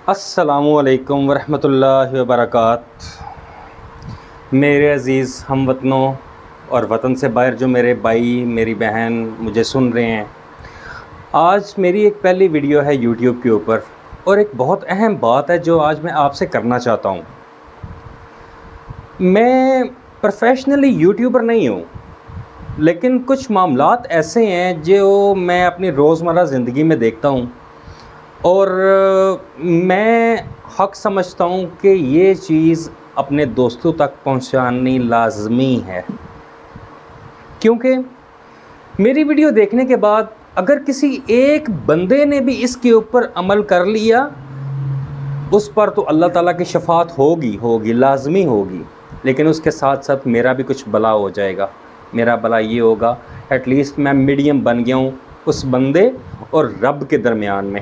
السلام علیکم ورحمۃ اللہ وبرکاتہ۔ میرے عزیز ہم وطنوں اور وطن سے باہر جو میرے بھائی میری بہن مجھے سن رہے ہیں، آج میری ایک پہلی ویڈیو ہے یوٹیوب کے اوپر، اور ایک بہت اہم بات ہے جو آج میں آپ سے کرنا چاہتا ہوں۔ میں پروفیشنلی یوٹیوبر نہیں ہوں، لیکن کچھ معاملات ایسے ہیں جو میں اپنی روزمرہ زندگی میں دیکھتا ہوں، اور میں حق سمجھتا ہوں کہ یہ چیز اپنے دوستوں تک پہنچانی لازمی ہے، کیونکہ میری ویڈیو دیکھنے کے بعد اگر کسی ایک بندے نے بھی اس کے اوپر عمل کر لیا، اس پر تو اللہ تعالیٰ کی شفاعت ہوگی لازمی ہوگی، لیکن اس کے ساتھ ساتھ میرا بھی کچھ بلا ہو جائے گا۔ میرا بلا یہ ہوگا، ایٹ لیسٹ میں میڈیم بن گیا ہوں اس بندے اور رب کے درمیان میں۔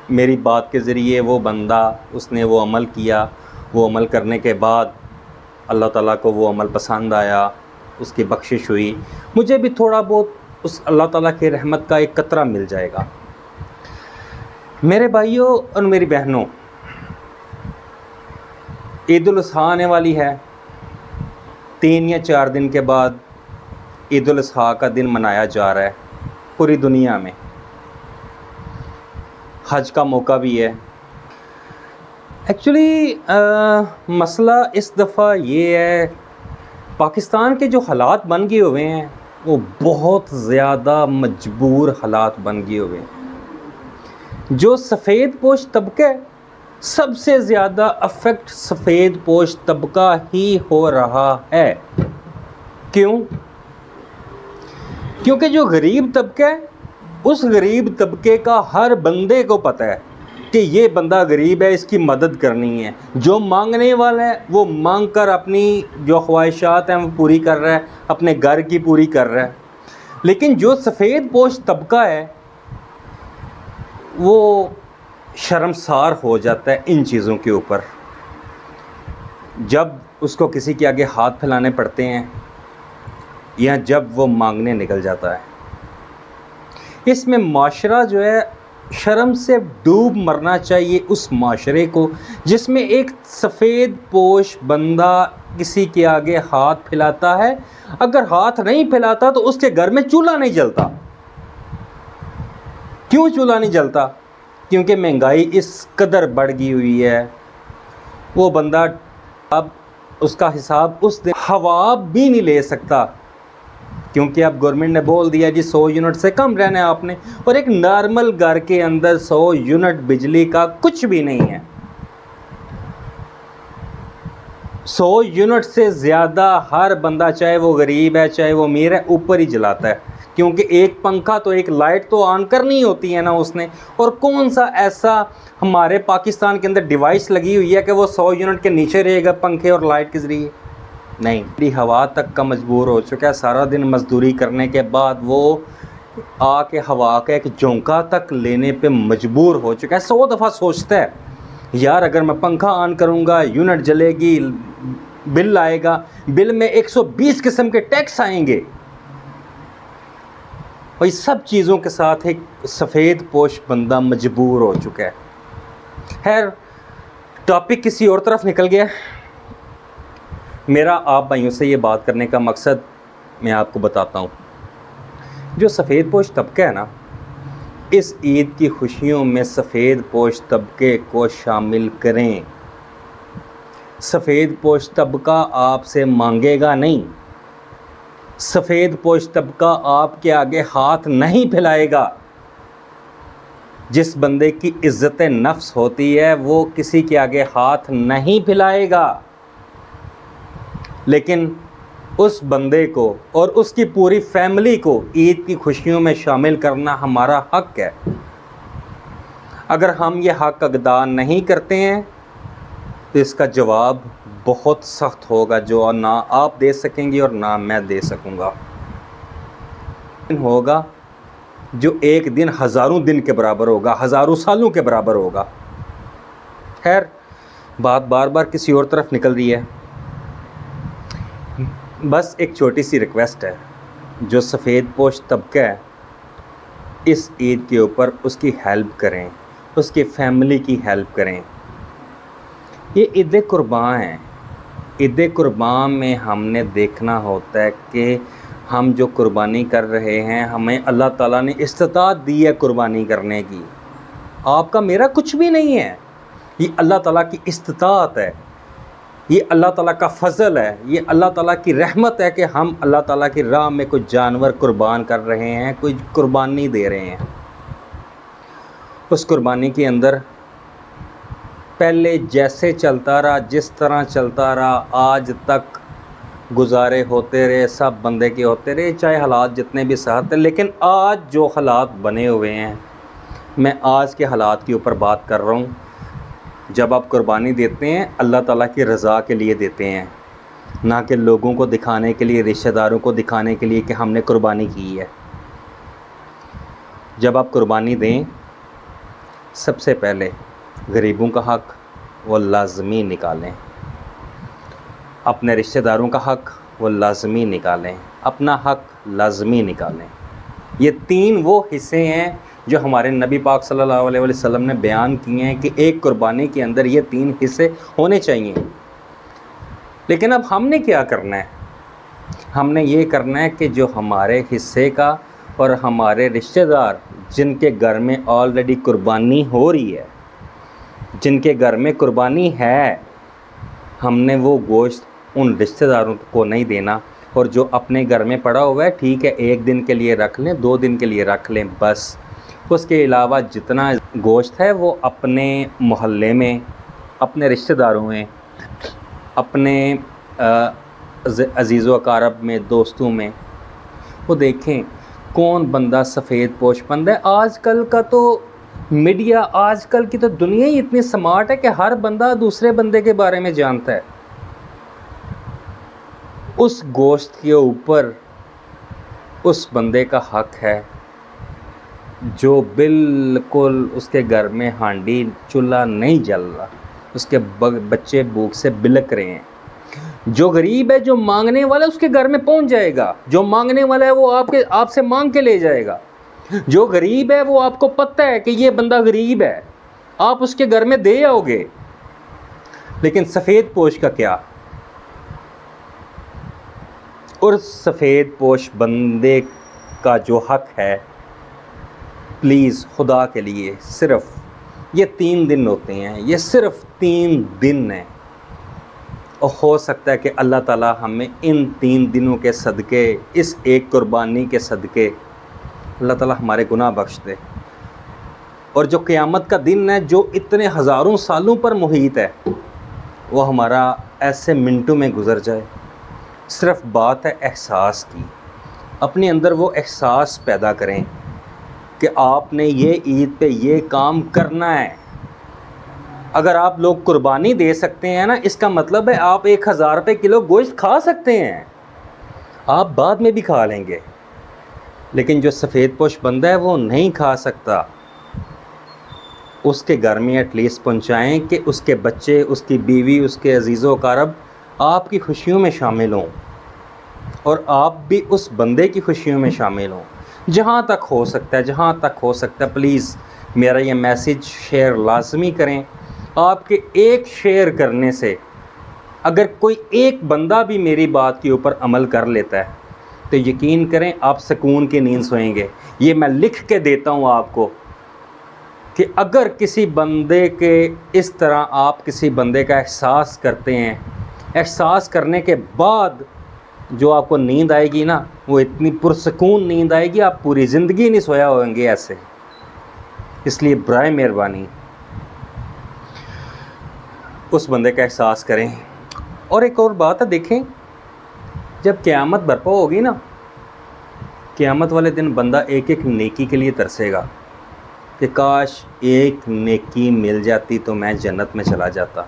میری بات کے ذریعے وہ بندہ اس نے وہ عمل کیا، وہ عمل کرنے کے بعد اللہ تعالیٰ کو وہ عمل پسند آیا، اس کی بخشش ہوئی، مجھے بھی تھوڑا بہت اس اللہ تعالیٰ کی رحمت کا ایک قطرہ مل جائے گا۔ میرے بھائیوں اور میری بہنوں، عید الاضحیٰ آنے والی ہے۔ 3 یا 4 دن کے بعد عید الاضحیٰ کا دن منایا جا رہا ہے پوری دنیا میں۔ حج کا موقع بھی ہے۔ ایکچولی مسئلہ اس دفعہ یہ ہے، پاکستان کے جو حالات بن گئے ہوئے ہیں وہ بہت زیادہ مجبور حالات بن گئے ہوئے ہیں۔ جو سفید پوش طبقہ ہے، سب سے زیادہ افیکٹ سفید پوش طبقہ ہی ہو رہا ہے۔ کیوں؟ کیونکہ جو غریب طبقہ ہے، اس غریب طبقے کا ہر بندے کو پتہ ہے کہ یہ بندہ غریب ہے، اس کی مدد کرنی ہے۔ جو مانگنے والا ہے وہ مانگ کر اپنی جو خواہشات ہیں وہ پوری کر رہا ہے، اپنے گھر کی پوری کر رہا ہے۔ لیکن جو سفید پوش طبقہ ہے وہ شرمسار ہو جاتا ہے ان چیزوں کے اوپر، جب اس کو کسی کے آگے ہاتھ پھیلانے پڑتے ہیں یا جب وہ مانگنے نکل جاتا ہے۔ اس میں معاشرہ جو ہے شرم سے ڈوب مرنا چاہیے، اس معاشرے کو جس میں ایک سفید پوش بندہ کسی کے آگے ہاتھ پھیلاتا ہے۔ اگر ہاتھ نہیں پھیلاتا تو اس کے گھر میں چولہا نہیں جلتا۔ کیوں چولہا نہیں جلتا؟ کیونکہ مہنگائی اس قدر بڑھ گئی ہوئی ہے، وہ بندہ اب اس کا حساب اس دن ہوا بھی نہیں لے سکتا، کیونکہ اب گورنمنٹ نے بول دیا جی 100 یونٹ سے کم رہنا ہے آپ نے، اور ایک نارمل گھر کے اندر 100 یونٹ بجلی کا کچھ بھی نہیں ہے۔ 100 یونٹ سے زیادہ ہر بندہ، چاہے وہ غریب ہے چاہے وہ امیر ہے، اوپر ہی جلاتا ہے، کیونکہ ایک پنکھا تو ایک لائٹ تو آن کرنی ہوتی ہے نا اس نے۔ اور کون سا ایسا ہمارے پاکستان کے اندر ڈیوائس لگی ہوئی ہے کہ وہ 100 یونٹ کے نیچے رہے گا پنکھے اور لائٹ کے ذریعے؟ نہیں، ہوا تک کا مجبور ہو چکا ہے۔ سارا دن مزدوری کرنے کے بعد وہ آ کے ہوا کا ایک جھونکا تک لینے پہ مجبور ہو چکا ہے۔ 100 دفعہ سوچتا ہے یار اگر میں پنکھا آن کروں گا یونٹ جلے گی، بل آئے گا، بل میں 120 قسم کے ٹیکس آئیں گے، اور اس سب چیزوں کے ساتھ ایک سفید پوش بندہ مجبور ہو چکا ہے۔ خیر، ٹاپک کسی اور طرف نکل گیا۔ میرا آپ بھائیوں سے یہ بات کرنے کا مقصد میں آپ کو بتاتا ہوں۔ جو سفید پوش طبقہ ہے نا، اس عید کی خوشیوں میں سفید پوش طبقے کو شامل کریں۔ سفید پوش طبقہ آپ سے مانگے گا نہیں، سفید پوش طبقہ آپ کے آگے ہاتھ نہیں پھیلائے گا۔ جس بندے کی عزت نفس ہوتی ہے وہ کسی کے آگے ہاتھ نہیں پھیلائے گا، لیکن اس بندے کو اور اس کی پوری فیملی کو عید کی خوشیوں میں شامل کرنا ہمارا حق ہے۔ اگر ہم یہ حق ادا نہیں کرتے ہیں تو اس کا جواب بہت سخت ہوگا، جو نہ آپ دے سکیں گے اور نہ میں دے سکوں گا۔ ہوگا جو ایک دن ہزاروں دن کے برابر ہوگا، ہزاروں سالوں کے برابر ہوگا۔ خیر، بات بار بار کسی اور طرف نکل رہی ہے۔ بس ایک چھوٹی سی ریکویسٹ ہے، جو سفید پوش طبقہ ہے اس عید کے اوپر اس کی ہیلپ کریں، اس کی فیملی کی ہیلپ کریں. یہ عید قربان ہے. عید قربان میں ہم نے دیکھنا ہوتا ہے کہ ہم جو قربانی کر رہے ہیں ہمیں اللہ تعالیٰ نے استطاعت دی ہے قربانی کرنے کی. آپ کا میرا کچھ بھی نہیں ہے، یہ اللہ تعالیٰ کی استطاعت ہے، یہ اللہ تعالیٰ کا فضل ہے، یہ اللہ تعالیٰ کی رحمت ہے کہ ہم اللہ تعالیٰ کی راہ میں کچھ جانور قربان کر رہے ہیں، کوئی قربانی دے رہے ہیں. اس قربانی کے اندر پہلے جیسے چلتا رہا، جس طرح چلتا رہا، آج تک گزارے ہوتے رہے، سب بندے کے ہوتے رہے، چاہے حالات جتنے بھی سخت ہیں. لیکن آج جو حالات بنے ہوئے ہیں، میں آج کے حالات کے اوپر بات کر رہا ہوں. جب آپ قربانی دیتے ہیں اللہ تعالیٰ کی رضا کے لیے دیتے ہیں، نہ کہ لوگوں کو دکھانے کے لیے، رشتہ داروں کو دکھانے کے لیے کہ ہم نے قربانی کی ہے. جب آپ قربانی دیں، سب سے پہلے غریبوں کا حق وہ لازمی نکالیں، اپنے رشتہ داروں کا حق وہ لازمی نکالیں، اپنا حق لازمی نکالیں. یہ 3 وہ حصے ہیں جو ہمارے نبی پاک صلی اللہ علیہ وسلم نے بیان کیے ہیں کہ ایک قربانی کے اندر یہ 3 حصے ہونے چاہیے. لیکن اب ہم نے کیا کرنا ہے؟ ہم نے یہ کرنا ہے کہ جو ہمارے حصے کا اور ہمارے رشتہ دار جن کے گھر میں آلریڈی قربانی ہو رہی ہے، جن کے گھر میں قربانی ہے، ہم نے وہ گوشت ان رشتہ داروں کو نہیں دینا. اور جو اپنے گھر میں پڑا ہوا ہے، ٹھیک ہے، 1 دن کے لیے رکھ لیں، 2 دن کے لیے رکھ لیں، بس. اس کے علاوہ جتنا گوشت ہے وہ اپنے محلے میں، اپنے رشتہ داروں میں، اپنے عزیز و اقارب میں، دوستوں میں، وہ دیکھیں کون بندہ سفید پوش بندہ ہے. آج کل کا تو میڈیا، آج کل کی تو دنیا ہی اتنی سمارٹ ہے کہ ہر بندہ دوسرے بندے کے بارے میں جانتا ہے. اس گوشت کے اوپر اس بندے کا حق ہے جو بالکل اس کے گھر میں ہانڈی چولہا نہیں جل رہا، اس کے بچے بھوک سے بلک رہے ہیں. جو غریب ہے، جو مانگنے والا ہے، اس کے گھر میں پہنچ جائے گا. جو مانگنے والا ہے وہ آپ سے مانگ کے لے جائے گا. جو غریب ہے وہ آپ کو پتہ ہے کہ یہ بندہ غریب ہے، آپ اس کے گھر میں دے آؤ گے. لیکن سفید پوش کا کیا؟ اور سفید پوش بندے کا جو حق ہے، پلیز خدا کے لیے، صرف یہ 3 دن ہوتے ہیں، یہ صرف 3 دن ہیں. اور ہو سکتا ہے کہ اللہ تعالیٰ ہمیں ان 3 دنوں کے صدقے، اس ایک قربانی کے صدقے، اللہ تعالیٰ ہمارے گناہ بخش دے. اور جو قیامت کا دن ہے، جو اتنے ہزاروں سالوں پر محیط ہے، وہ ہمارا ایسے منٹوں میں گزر جائے. صرف بات ہے احساس کی. اپنے اندر وہ احساس پیدا کریں کہ آپ نے یہ عید پہ یہ کام کرنا ہے. اگر آپ لوگ قربانی دے سکتے ہیں نا، اس کا مطلب ہے آپ 1000 روپے کلو گوشت کھا سکتے ہیں، آپ بعد میں بھی کھا لیں گے. لیکن جو سفید پوش بندہ ہے وہ نہیں کھا سکتا. اس کے گھر میں ایٹ لیسٹ پہنچائیں کہ اس کے بچے، اس کی بیوی، اس کے عزیز و اقارب آپ کی خوشیوں میں شامل ہوں، اور آپ بھی اس بندے کی خوشیوں میں شامل ہوں. جہاں تک ہو سکتا ہے، جہاں تک ہو سکتا ہے، پلیز میرا یہ میسیج شیئر لازمی کریں. آپ کے ایک شیئر کرنے سے اگر کوئی ایک بندہ بھی میری بات کے اوپر عمل کر لیتا ہے تو یقین کریں آپ سکون کی نیند سوئیں گے. یہ میں لکھ کے دیتا ہوں آپ کو کہ اگر کسی بندے کے اس طرح آپ کسی بندے کا احساس کرتے ہیں، احساس کرنے کے بعد جو آپ کو نیند آئے گی نا، وہ اتنی پرسکون نیند آئے گی، آپ پوری زندگی نہیں سویا ہوئیں گے ایسے. اس لیے برائے مہربانی اس بندے کا احساس کریں. اور ایک اور بات ہے، دیکھیں جب قیامت برپا ہوگی نا، قیامت والے دن بندہ ایک ایک نیکی کے لیے ترسے گا کہ کاش ایک نیکی مل جاتی تو میں جنت میں چلا جاتا.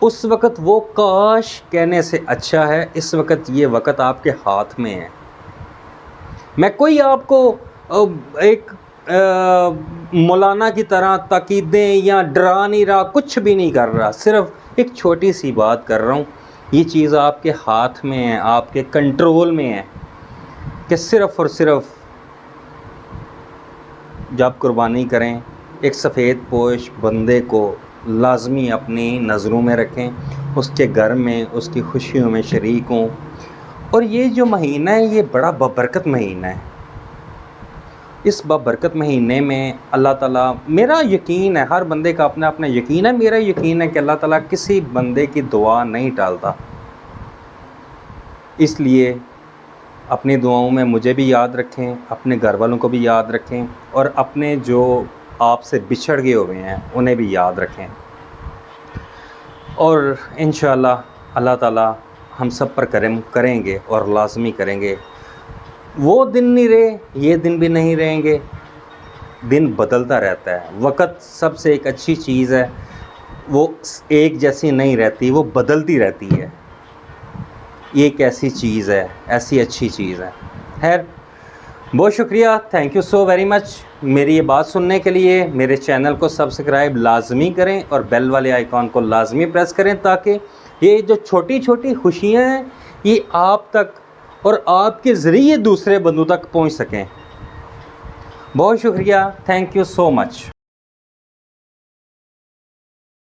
اس وقت وہ کاش کہنے سے اچھا ہے اس وقت یہ وقت آپ کے ہاتھ میں ہے. میں کوئی آپ کو ایک مولانا کی طرح تاکیدیں یا ڈرا نہیں رہا، کچھ بھی نہیں کر رہا، صرف ایک چھوٹی سی بات کر رہا ہوں. یہ چیز آپ کے ہاتھ میں ہے، آپ کے کنٹرول میں ہے کہ صرف اور صرف جب قربانی کریں ایک سفید پوش بندے کو لازمی اپنی نظروں میں رکھیں، اس کے گھر میں اس کی خوشیوں میں شریک ہوں۔ اور یہ جو مہینہ ہے یہ بڑا بابرکت مہینہ ہے۔ اس بابرکت مہینے میں اللہ تعالیٰ، میرا یقین ہے، ہر بندے کا اپنا اپنا یقین ہے، میرا یقین ہے کہ اللہ تعالیٰ کسی بندے کی دعا نہیں ٹالتا۔ اس لیے اپنی دعاؤں میں مجھے بھی یاد رکھیں، اپنے گھر والوں کو بھی یاد رکھیں، اور اپنے جو آپ سے بچھڑ گئے ہوئے ہیں انہیں بھی یاد رکھیں۔ اور انشاءاللہ اللہ تعالیٰ ہم سب پر کرم کریں گے اور لازمی کریں گے۔ وہ دن نہیں رہے، یہ دن بھی نہیں رہیں گے، دن بدلتا رہتا ہے۔ وقت سب سے ایک اچھی چیز ہے، وہ ایک جیسی نہیں رہتی، وہ بدلتی رہتی ہے۔ یہ ایک ایسی چیز ہے، ایسی اچھی چیز ہے۔ خیر، بہت شکریہ، thank you so very much میری یہ بات سننے کے لیے۔ میرے چینل کو سبسکرائب لازمی کریں اور بیل والے آئیکن کو لازمی پریس کریں تاکہ یہ جو چھوٹی چھوٹی خوشیاں ہیں یہ آپ تک اور آپ کے ذریعے دوسرے بندوں تک پہنچ سکیں۔ بہت شکریہ، تھینک یو سو مچ۔